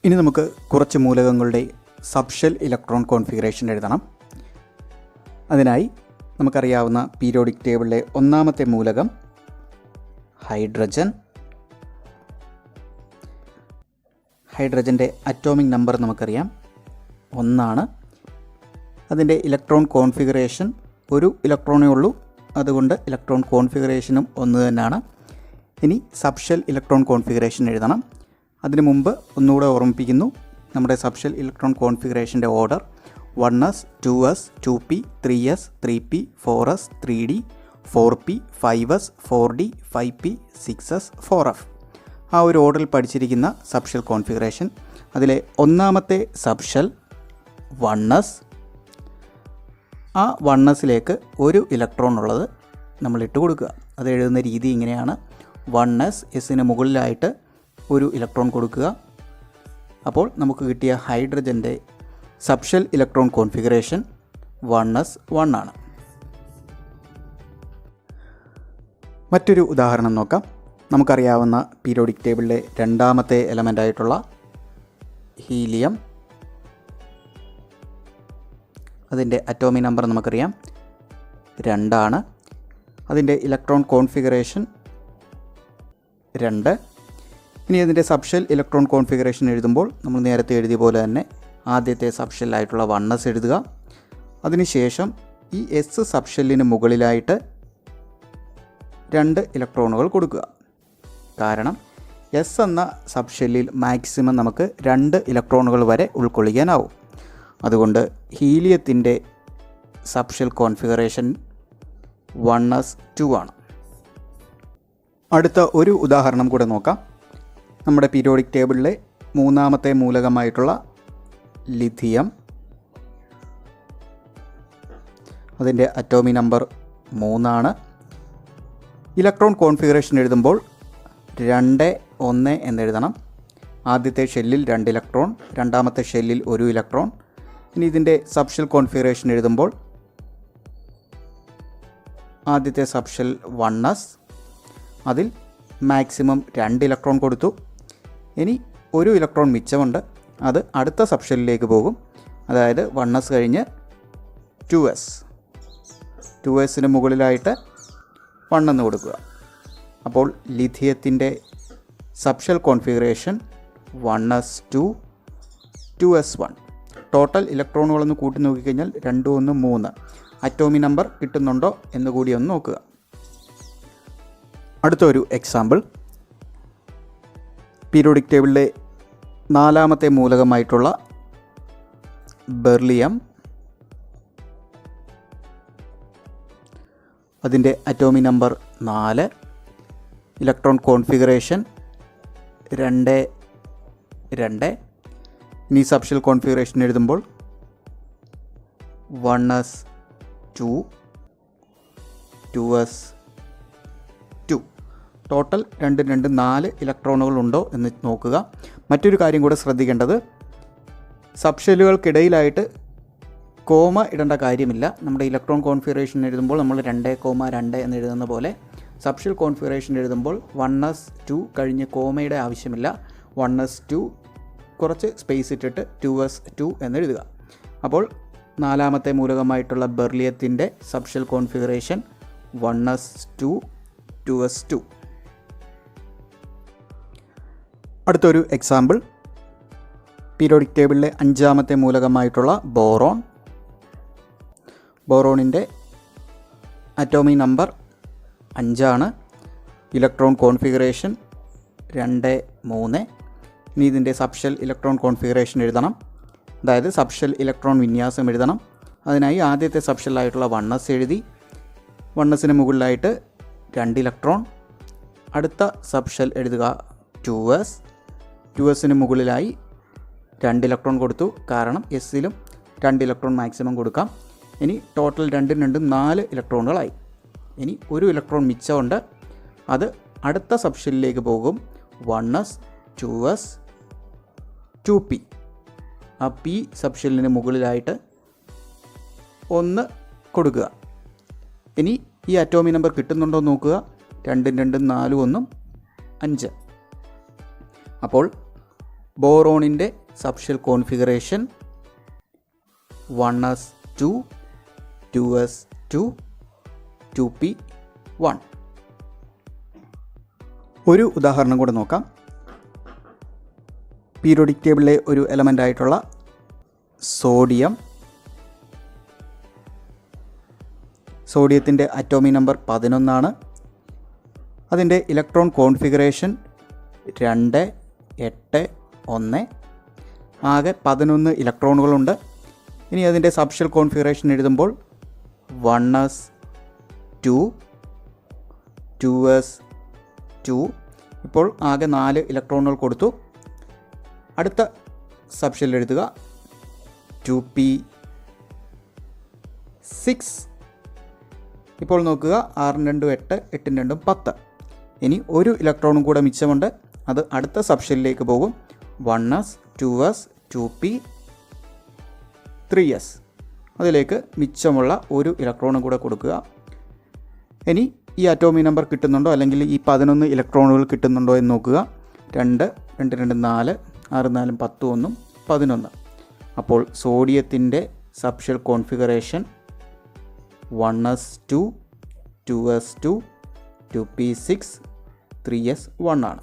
ഇനി നമുക്ക് കുറച്ച് മൂലകങ്ങളുടെ സബ്ഷെൽ ഇലക്ട്രോൺ കോൺഫിഗറേഷൻ എഴുതണം. അതിനായി നമുക്കറിയാവുന്ന പീരിയോഡിക് ടേബിളിലെ ഒന്നാമത്തെ മൂലകം ഹൈഡ്രജൻ. ഹൈഡ്രജൻ്റെ അറ്റോമിക് നമ്പർ നമുക്കറിയാം 1. അതിൻ്റെ ഇലക്ട്രോൺ കോൺഫിഗറേഷൻ ഒരു ഇലക്ട്രോണേ ഉള്ളൂ, അതുകൊണ്ട് ഇലക്ട്രോൺ കോൺഫിഗറേഷനും 1 തന്നെയാണ്. ഇനി സബ്ഷെൽ ഇലക്ട്രോൺ കോൺഫിഗറേഷൻ എഴുതണം. അതിനു മുമ്പ് ഒന്നുകൂടെ ഓർമ്മിപ്പിക്കുന്നു, നമ്മുടെ subshell electron കോൺഫിഗറേഷൻ്റെ order 1s 2s 2p 3s 3p 4s 3d 4p 5s 4d 5p 6s 4f. ആ ഒരു ഓർഡറിൽ പഠിച്ചിരിക്കുന്ന സബ്ഷെൽ കോൺഫിഗറേഷൻ, അതിലെ ഒന്നാമത്തെ സബ്ഷെൽ 1s. ആ 1siലേക്ക് ഒരു ഇലക്ട്രോൺ ഉള്ളത് നമ്മൾ ഇട്ട് കൊടുക്കുക. അത് എഴുതുന്ന രീതി ഇങ്ങനെയാണ്: 1s, എസിന് മുകളിലായിട്ട് ഒരു ഇലക്ട്രോൺ കൊടുക്കുക. അപ്പോൾ നമുക്ക് കിട്ടിയ ഹൈഡ്രജൻ്റെ സബ്ഷെൽ ഇലക്ട്രോൺ കോൺഫിഗറേഷൻ 1s1 ആണ്. മറ്റൊരു ഉദാഹരണം നോക്കാം. നമുക്കറിയാവുന്ന പീരിയോഡിക് ടേബിളിലെ രണ്ടാമത്തെ എലമെൻ്റായിട്ടുള്ള ഹീലിയം. അതിൻ്റെ അറ്റോമിക് നമ്പർ നമുക്കറിയാം 2. അതിൻ്റെ ഇലക്ട്രോൺ കോൺഫിഗറേഷൻ 2. ഇനി അതിൻ്റെ സബ്ഷെൽ ഇലക്ട്രോൺ കോൺഫിഗറേഷൻ എഴുതുമ്പോൾ നമ്മൾ നേരത്തെ എഴുതിയ പോലെ തന്നെ ആദ്യത്തെ സബ്ഷെല്ലായിട്ടുള്ള 1s എഴുതുക. അതിനുശേഷം ഈ എസ് സബ്ഷെല്ലിന് മുകളിലായിട്ട് 2 ഇലക്ട്രോണുകൾ കൊടുക്കുക. കാരണം എസ് എന്ന സബ്ഷെല്ലിൽ മാക്സിമം നമുക്ക് 2 ഇലക്ട്രോണുകൾ വരെ ഉൾക്കൊള്ളിക്കാനാവും. അതുകൊണ്ട് ഹീലിയത്തിൻ്റെ സബ്ഷെൽ കോൺഫിഗറേഷൻ 1s2 ആണ്. അടുത്ത ഒരു ഉദാഹരണം കൂടെ നോക്കാം. നമ്മുടെ പീരിയോഡിക് ടേബിളിലെ മൂന്നാമത്തെ മൂലകമായിട്ടുള്ള ലിഥിയം. അതിൻ്റെ അറ്റോമിക് നമ്പർ 3. ഇലക്ട്രോൺ കോൺഫിഗറേഷൻ എഴുതുമ്പോൾ 2 1 എന്നെഴുതണം. ആദ്യത്തെ ഷെല്ലിൽ 2 ഇലക്ട്രോൺ, രണ്ടാമത്തെ ഷെല്ലിൽ 1 ഇലക്ട്രോൺ. ഇനി ഇതിൻ്റെ സബ്ഷെൽ കോൺഫിഗറേഷൻ എഴുതുമ്പോൾ ആദ്യത്തെ സബ്ഷെൽ 1s, അതിൽ മാക്സിമം 2 ഇലക്ട്രോൺ കൊടുത്തു. ഇനി 1 ഇലക്ട്രോൺ മിച്ചമുണ്ട്, അത് അടുത്ത സബ്ഷെല്ലിലേക്ക് പോകും. അതായത് 1s കഴിഞ്ഞ് 2s, 2sന് മുകളിലായിട്ട് 1 എന്ന് കൊടുക്കുക. അപ്പോൾ ലിഥിയത്തിൻ്റെ subshell configuration 1s2 2s1. Total ഇലക്ട്രോണുകളൊന്ന് കൂട്ടി നോക്കിക്കഴിഞ്ഞാൽ 2 1 3. അറ്റോമിക് നമ്പർ കിട്ടുന്നുണ്ടോ എന്ന് കൂടി ഒന്ന് നോക്കുക. അടുത്തൊരു എക്സാമ്പിൾ, പീരിയോഡിക് ടേബിളിലെ നാലാമത്തെ മൂലകമായിട്ടുള്ള ബെർലിയം. അതിൻ്റെ അറ്റോമിക് നമ്പർ 4. Electron configuration 2 2. ഇനി സബ്ഷെൽ കോൺഫിഗറേഷൻ എഴുതുമ്പോൾ 1s2 2s2. ടോട്ടൽ 2 2 4 ഇലക്ട്രോണുകൾ ഉണ്ടോ എന്ന് നോക്കുക. മറ്റൊരു കാര്യം കൂടെ ശ്രദ്ധിക്കേണ്ടത്, സബ്ഷെല്ലുകൾക്കിടയിലായിട്ട് കോമ ഇടേണ്ട കാര്യമില്ല. നമ്മുടെ ഇലക്ട്രോൺ കോൺഫിഗറേഷൻ എഴുതുമ്പോൾ നമ്മൾ 2, 2 എന്ന് എഴുതുന്ന പോലെ സബ്ഷെൽ കോൺഫിഗറേഷൻ എഴുതുമ്പോൾ 1s2 കഴിഞ്ഞ് കോമയുടെ ആവശ്യമില്ല. 1s2 കുറച്ച് സ്പേസ് ഇട്ടിട്ട് 2s2 എന്നെഴുതുക. അപ്പോൾ നാലാമത്തെ മൂലകമായിട്ടുള്ള ബെർലിയത്തിൻ്റെ സബ്ഷെൽ കോൺഫിഗറേഷൻ 1s2 2s2. അടുത്തൊരു എക്സാമ്പിൾ, പീരിയോഡിക് ടേബിളിലെ അഞ്ചാമത്തെ മൂലകമായിട്ടുള്ള ബോറോൺ. ബോറോണിൻ്റെ അറ്റോമിക് നമ്പർ 5. Electron configuration 2 3. ഇനി ഇതിൻ്റെ സബ്ഷെൽ ഇലക്ട്രോൺ കോൺഫിഗറേഷൻ എഴുതണം. അതായത് സബ്ഷെൽ ഇലക്ട്രോൺ വിന്യാസം എഴുതണം. അതിനായി ആദ്യത്തെ സബ്ഷെല്ലായിട്ടുള്ള 1s എഴുതി. 1sന് മുകളിലായിട്ട് 2 ഇലക്ട്രോൺ. അടുത്ത സബ്ഷെൽ എഴുതുക 2s. 2sന് മുകളിലായി 2 ഇലക്ട്രോൺ കൊടുത്തു. കാരണം എസ്സിലും 2 ഇലക്ട്രോൺ മാക്സിമം കൊടുക്കാം. ഇനി ടോട്ടൽ 2 2 4 ഇലക്ട്രോണുകളായി. ഇനി 1 ഇലക്ട്രോൺ മിച്ചമുണ്ട്, അത് അടുത്ത സബ്ഷെല്ലിലേക്ക് പോകും. 1s 2s 2p. ആ പി സബ്ഷെല്ലിന് മുകളിലായിട്ട് 1 കൊടുക്കുക. ഇനി ഈ അറ്റോമിക് നമ്പർ കിട്ടുന്നുണ്ടോ നോക്കുക. 2 2 4 1 5. അപ്പോൾ ബോറോണിൻ്റെ subshell configuration 1s2 2s2 2p1. ഒരു ഉദാഹരണം കൂടെ നോക്കാം. പീരിയോഡിക് ടേബിളിലെ ഒരു എലമെൻ്റ് ആയിട്ടുള്ള സോഡിയത്തിൻ്റെ അറ്റോമിക് നമ്പർ 11 അതിൻ്റെ ഇലക്ട്രോൺ കോൺഫിഗറേഷൻ 2 8 1. ആകെ 11 ഇലക്ട്രോണുകളുണ്ട്. ഇനി അതിൻ്റെ സബ്ഷെൽ കോൺഫിഗറേഷൻ എഴുതുമ്പോൾ 1s2 2s2. ഇപ്പോൾ ആകെ 4 ഇലക്ട്രോണുകൾ കൊടുത്തു. അടുത്ത സബ്ഷെൽ എഴുതുക 2p6. ഇപ്പോൾ നോക്കുക 6 2 8 8 2 10. ഇനി ഒരു ഇലക്ട്രോണും കൂടെ മിച്ചമുണ്ട്. അത് അടുത്ത സബ്ഷെല്ലിലേക്ക് പോകും. 1s 2s 2p 3s. അതിലേക്ക് മിച്ചമുള്ള ഒരു ഇലക്ട്രോണും കൂടെ കൊടുക്കുക. ഇനി ഈ അറ്റോമിക് നമ്പർ കിട്ടുന്നുണ്ടോ അല്ലെങ്കിൽ ഈ 11 ഇലക്ട്രോണുകൾ കിട്ടുന്നുണ്ടോ എന്ന് നോക്കുക. 2 2 2 4 6 4 10 1 11. അപ്പോൾ സോഡിയത്തിൻ്റെ subshell configuration 1s2 2s2 2p6 3s1 ആണ്.